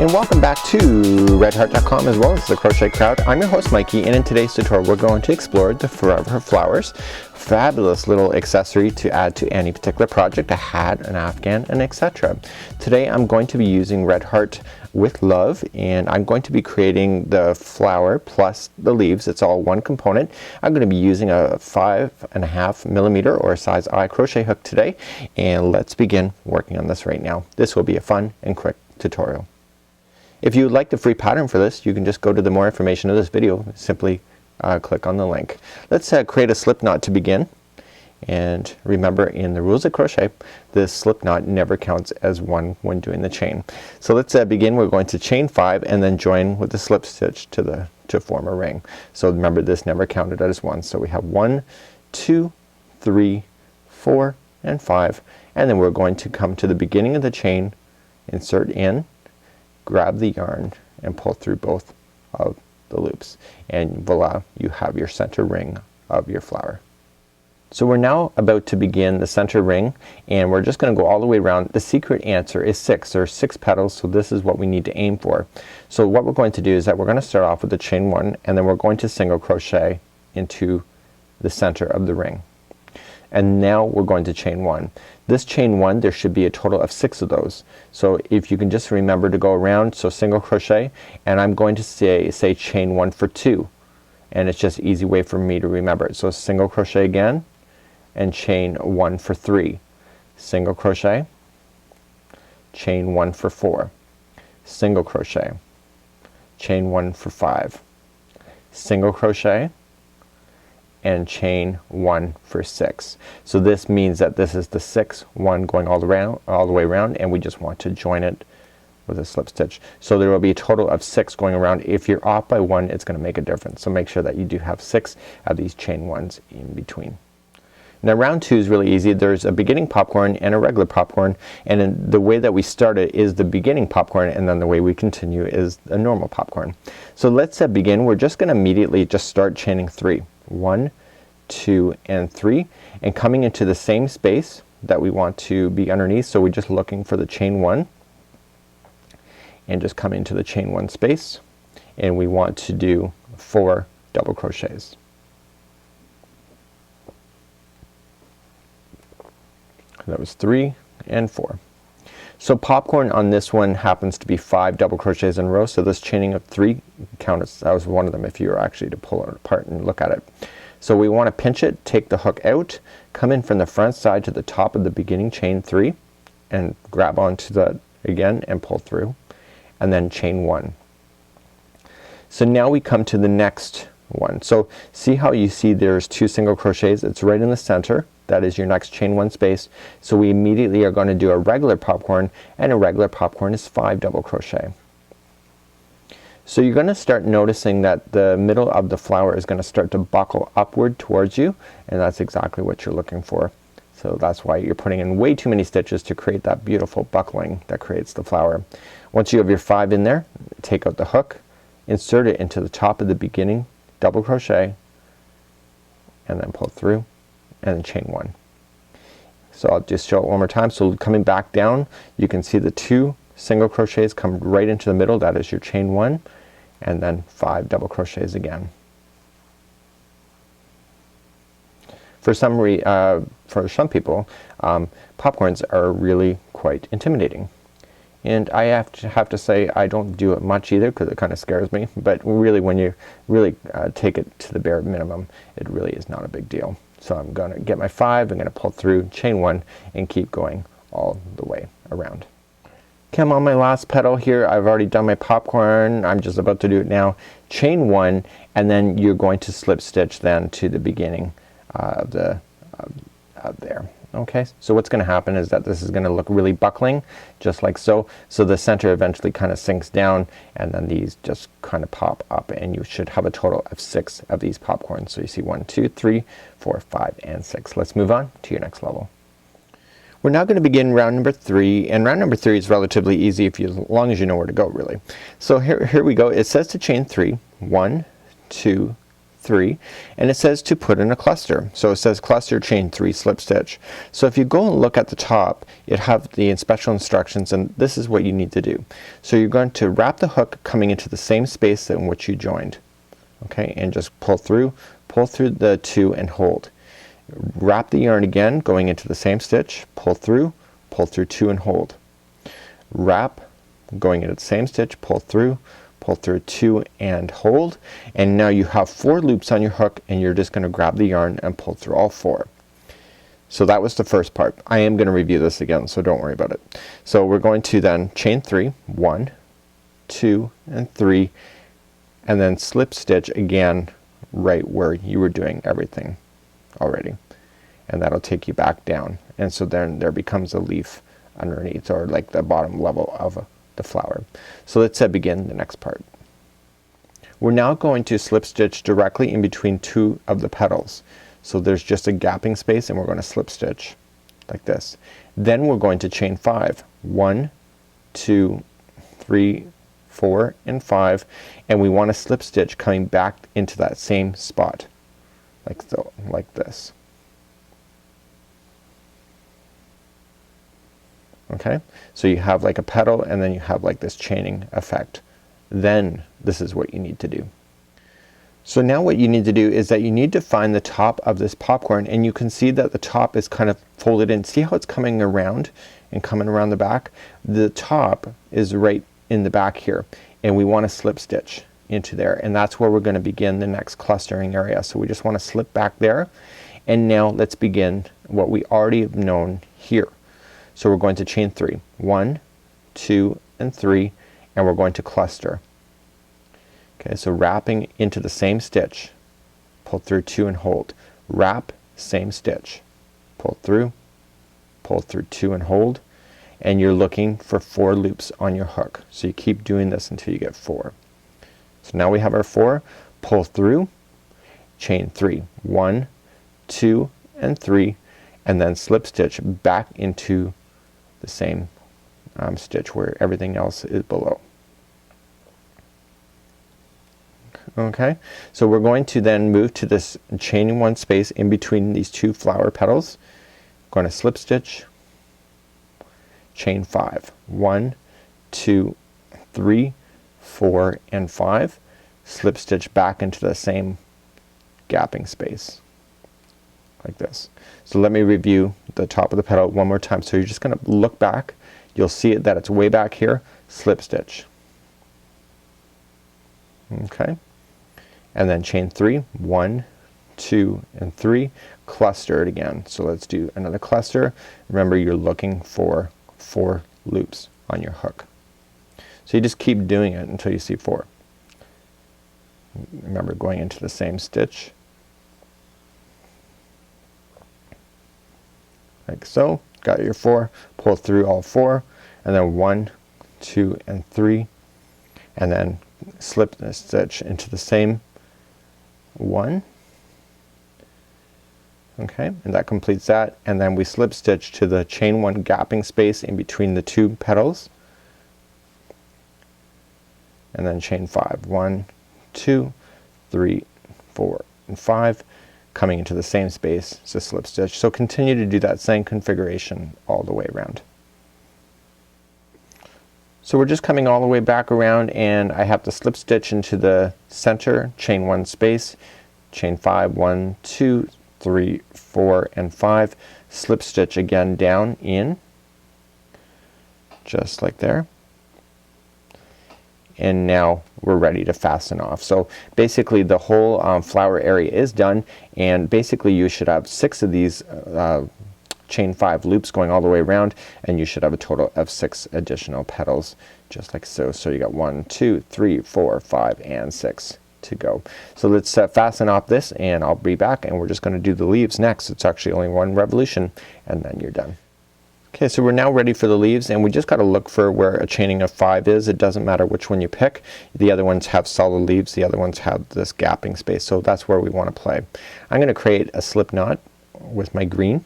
and welcome back to redheart.com as well as the Crochet Crowd. I'm your host Mikey, and in today's tutorial we're going to explore the Forever Flowers. Fabulous little accessory to add to any particular project, a hat, an afghan, and etc. Today I'm going to be using Red Heart with Love, and I'm going to be creating the flower plus the leaves. It's all one component. I'm going to be using a 5.5 millimeter or size I crochet hook today, and let's begin working on this right now. This will be a fun and quick tutorial. If you would like the free pattern for this, you can just go to the more information of this video, simply click on the link. Let's create a slip knot to begin, and remember, in the rules of crochet, this slip knot never counts as one when doing the chain. So let's begin. We're going to chain 5 and then join with the slip stitch to form a ring. So remember, this never counted as one. So we have 1, 2, 3, 4, and 5, and then we're going to come to the beginning of the chain, insert in, grab the yarn, and pull through both of the loops, and voila, you have your center ring of your flower. So we're now about to begin the center ring, and we're just gonna go all the way around. The secret answer is 6. There are 6 petals, so this is what we need to aim for. So what we're going to do is that we're gonna start off with the chain 1, and then we're going to single crochet into the center of the ring, and now we're going to chain 1. This chain 1, there should be a total of 6 of those. So if you can just remember to go around, so single crochet, and I'm going to say chain 1 for 2, and it's just easy way for me to remember it. So single crochet again, and chain 1 for 3, single crochet, chain 1 for 4, single crochet, chain 1 for 5, single crochet, and chain 1 for 6. So this means that this is the 6th one going all the way around, and we just want to join it with a slip stitch. So there will be a total of 6 going around. If you're off by 1, it's gonna make a difference. So make sure that you do have 6 of these chain 1s in between. Now round 2 is really easy. There's a beginning popcorn and a regular popcorn, and in the way that we start it is the beginning popcorn, and then the way we continue is a normal popcorn. So let's begin. We're just gonna immediately just start chaining 3. 1, 2, and 3, and coming into the same space that we want to be underneath. So we're just looking for the chain 1 and just come into the chain 1 space, and we want to do 4 double crochets. That was 3 and 4. So popcorn on this one happens to be 5 double crochets in a row, so this chaining of 3 counts as one of them if you were actually to pull it apart and look at it. So we want to pinch it, take the hook out, come in from the front side to the top of the beginning chain 3, and grab onto that again and pull through, and then chain 1. So now we come to the next one. So see how you see there's 2 single crochets? It's right in the center. That is your next chain 1 space. So we immediately are going to do a regular popcorn, and a regular popcorn is 5 double crochet. So you're gonna start noticing that the middle of the flower is gonna start to buckle upward towards you, and that's exactly what you're looking for. So that's why you're putting in way too many stitches to create that beautiful buckling that creates the flower. Once you have your 5 in there, take out the hook, insert it into the top of the beginning double crochet, and then pull through, and then chain 1. So I'll just show it one more time. So coming back down, you can see the 2 single crochets come right into the middle. That is your chain 1, and then 5 double crochets again. For some people, popcorns are really quite intimidating, and I have to say I don't do it much either, because it kind of scares me, but really when you really take it to the bare minimum, it really is not a big deal. So I'm gonna get my 5, I'm gonna pull through, chain 1, and keep going all the way around. Okay, I'm on my last petal here. I've already done my popcorn. I'm just about to do it now. Chain 1, and then you're going to slip stitch then to the beginning of there. Okay, so what's gonna happen is that this is gonna look really buckling, just like so. So the center eventually kind of sinks down, and then these just kind of pop up, and you should have a total of 6 of these popcorns. So you see 1, 2, 3, 4, 5, and 6. Let's move on to your next level. We're now going to begin round number 3, and round number 3 is relatively easy as long as you know where to go, really. So here we go. It says to chain 3. 1, 2, 3, and it says to put in a cluster. So it says cluster, chain 3, slip stitch. So if you go and look at the top, it have the special instructions, and this is what you need to do. So you're going to wrap the hook coming into the same space in which you joined, okay, and just pull through the 2 and hold. Wrap the yarn again going into the same stitch, pull through 2 and hold. Wrap going into the same stitch, pull through 2 and hold, and now you have 4 loops on your hook, and you're just gonna grab the yarn and pull through all 4. So that was the first part. I am gonna review this again, so don't worry about it. So we're going to then chain 3, 1, 2 and 3, and then slip stitch again right where you were doing everything already, and that'll take you back down, and so then there becomes a leaf underneath, or like the bottom level of the flower. So let's begin the next part. We're now going to slip stitch directly in between 2 of the petals. So there's just a gapping space, and we're going to slip stitch like this. Then we're going to chain 5, 1, 2, 3, 4 and 5, and we want to slip stitch coming back into that same spot like so, like this. Okay, so you have like a petal, and then you have like this chaining effect. Then this is what you need to do. So now what you need to do is that you need to find the top of this popcorn, and you can see that the top is kind of folded in. See how it's coming around and coming around the back? The top is right in the back here, and we want to slip stitch into there, and that's where we're going to begin the next clustering area. So we just want to slip back there, and now let's begin what we already have known here. So we're going to chain 3, 1, 2 and 3, and we're going to cluster. Okay, so wrapping into the same stitch, pull through 2 and hold. Wrap, same stitch, pull through 2 and hold, and you're looking for 4 loops on your hook. So you keep doing this until you get 4. So now we have our 4. Pull through, chain 3, 1, 2 and 3, and then slip stitch back into the same stitch where everything else is below. Okay, so we're going to then move to this chaining 1 space in between these 2 flower petals. Going to slip stitch, chain 5, 1, 2, 3, 4 and 5, slip stitch back into the same gapping space like this. So let me review the top of the petal one more time. So you're just gonna look back, you'll see it that it's way back here, slip stitch, okay, and then chain 3, 1, 2 and 3, cluster it again. So let's do another cluster. Remember, you're looking for 4 loops on your hook. So you just keep doing it until you see 4. Remember, going into the same stitch like so. Got your 4, pull through all 4, and then 1, 2 and 3, and then slip the stitch into the same one. Okay, and that completes that, and then we slip stitch to the chain 1 gapping space in between the 2 petals, and then chain 5, 1, 2, 3, 4 and 5, coming into the same space, so slip stitch. So continue to do that same configuration all the way around. So we're just coming all the way back around, and I have to slip stitch into the center, chain 1 space, chain 5, 1, 2, 3, 4 and 5, slip stitch again down in, just like there, and now we're ready to fasten off. So basically the whole flower area is done, and basically you should have 6 of these chain 5 loops going all the way around, and you should have a total of 6 additional petals just like so. So you got 1, 2, 3, 4, 5 and 6 to go. So let's fasten off this, and I'll be back, and we're just going to do the leaves next. It's actually only 1 revolution, and then you're done. Okay, so we're now ready for the leaves, and we just got to look for where a chaining of 5 is. It doesn't matter which one you pick. The other ones have solid leaves, the other ones have this gapping space, so that's where we want to play. I'm going to create a slip knot with my green.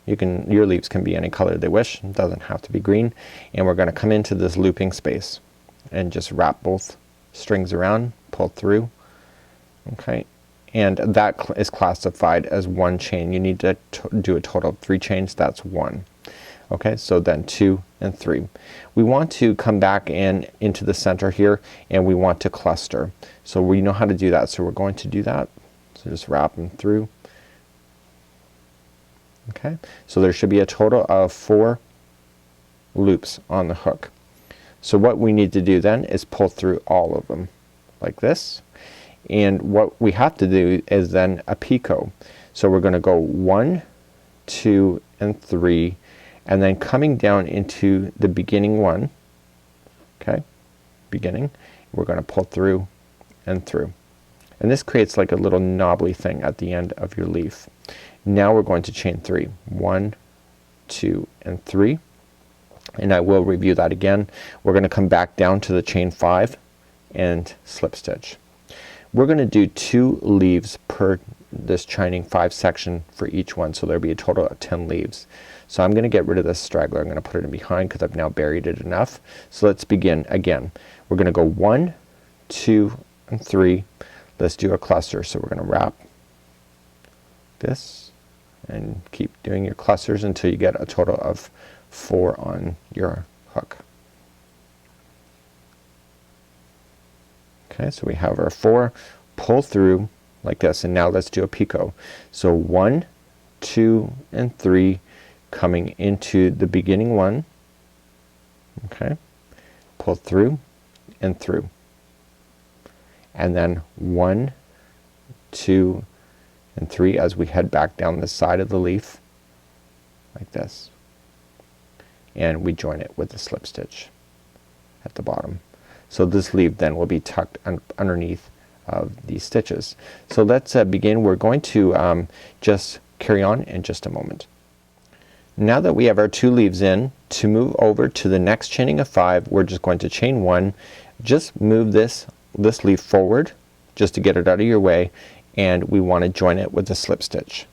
Your leaves can be any color they wish, it doesn't have to be green, and we're going to come into this looping space and just wrap both strings around, pull through, okay, and that is classified as one chain. You need to do a total of 3 chains. That's 1. Okay, so then 2 and 3. We want to come back into the center here, and we want to cluster. So we know how to do that, so we're going to do that. So just wrap them through. Okay, so there should be a total of 4 loops on the hook. So what we need to do then is pull through all of them like this, and what we have to do is then a picot. So we're gonna go 1, 2 and 3, and then coming down into the beginning one, okay, beginning, we're gonna pull through and through, and this creates like a little knobbly thing at the end of your leaf. Now we're going to chain 3. 1, 2 and 3, and I will review that again. We're gonna come back down to the chain 5 and slip stitch. We're gonna do 2 leaves per this chaining 5 section for each one, so there'll be a total of 10 leaves. So I'm gonna get rid of this straggler. I'm gonna put it in behind because I've now buried it enough. So let's begin again. We're gonna go 1, 2 and 3. Let's do a cluster. So we're gonna wrap this and keep doing your clusters until you get a total of 4 on your hook. Okay, so we have our 4, pull through like this, and now let's do a picot. So 1, 2 and 3 coming into the beginning one, okay, pull through and through, and then 1, 2 and 3 as we head back down the side of the leaf like this, and we join it with the slip stitch at the bottom. So this leaf then will be tucked underneath of these stitches. So let's begin. We're going to just carry on in just a moment. Now that we have our 2 leaves in, to move over to the next chaining of 5, we're just going to chain 1. Just move this leaf forward just to get it out of your way, and we want to join it with a slip stitch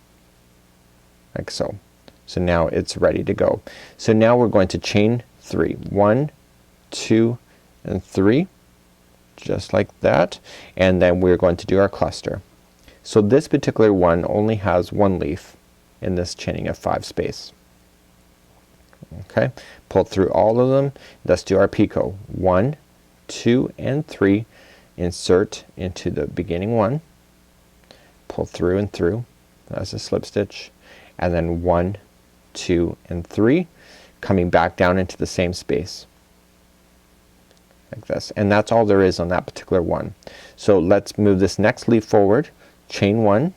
like so. So now it's ready to go. So now we're going to chain 3. 1, 2 and 3, just like that, and then we're going to do our cluster. So this particular one only has 1 leaf in this chaining of 5 space. Okay, pull through all of them. Let's do our picot. 1, 2 and 3, insert into the beginning one, pull through and through as a slip stitch, and then 1, 2 and 3 coming back down into the same space like this, and that's all there is on that particular one. So let's move this next leaf forward, chain 1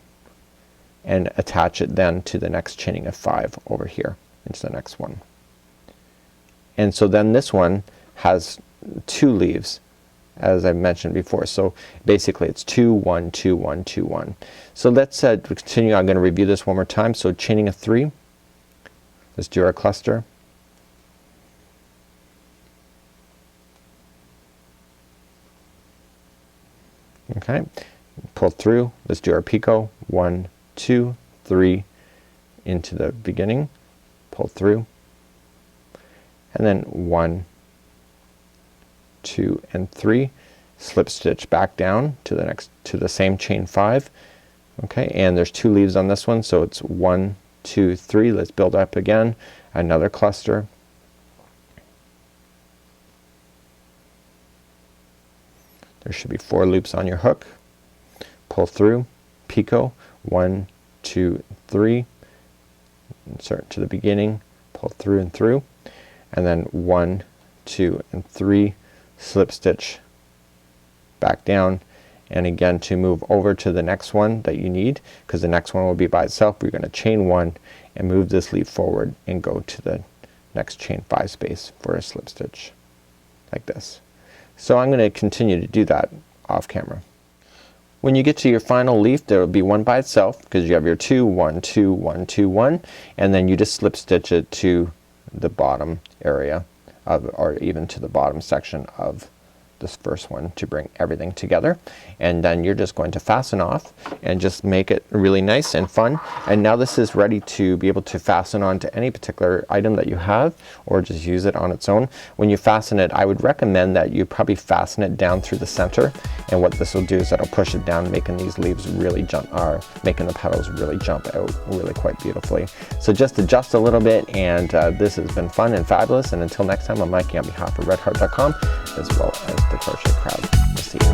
and attach it then to the next chaining of 5 over here into the next one. And so then this one has 2 leaves as I mentioned before. So basically it's 2, 1, 2, 1, 2, 1. So let's continue. I'm gonna review this one more time. So chaining of 3, let's do our cluster. Okay, pull through, let's do our picot. 1, 2, 3 into the beginning, pull through, and then 1, 2 and 3 slip stitch back down to the next, to the same chain 5. Okay, and there's 2 leaves on this one, so it's 1, 2, 3. Let's build up again, another cluster. There should be 4 loops on your hook. Pull through, picot, 1, 2, 3, insert to the beginning, pull through and through, and then 1, 2 and 3 slip stitch back down, and again to move over to the next one that you need, because the next one will be by itself, we're going to chain 1 and move this leaf forward and go to the next chain 5 space for a slip stitch like this. So I'm going to continue to do that off camera. When you get to your final leaf, there will be one by itself because you have your 2, 1, 2, 1, 2, 1, and then you just slip stitch it to the bottom area of, or even to the bottom section of this first one to bring everything together, and then you're just going to fasten off and just make it really nice and fun. And now this is ready to be able to fasten onto any particular item that you have, or just use it on its own. When you fasten it, I would recommend that you probably fasten it down through the center, and what this will do is that'll push it down, making these leaves really jump, making the petals really jump out really quite beautifully. So just adjust a little bit, and this has been fun and fabulous. And until next time, I'm Mikey on behalf of redheart.com as well as the Crochet Crowd. We'll see you.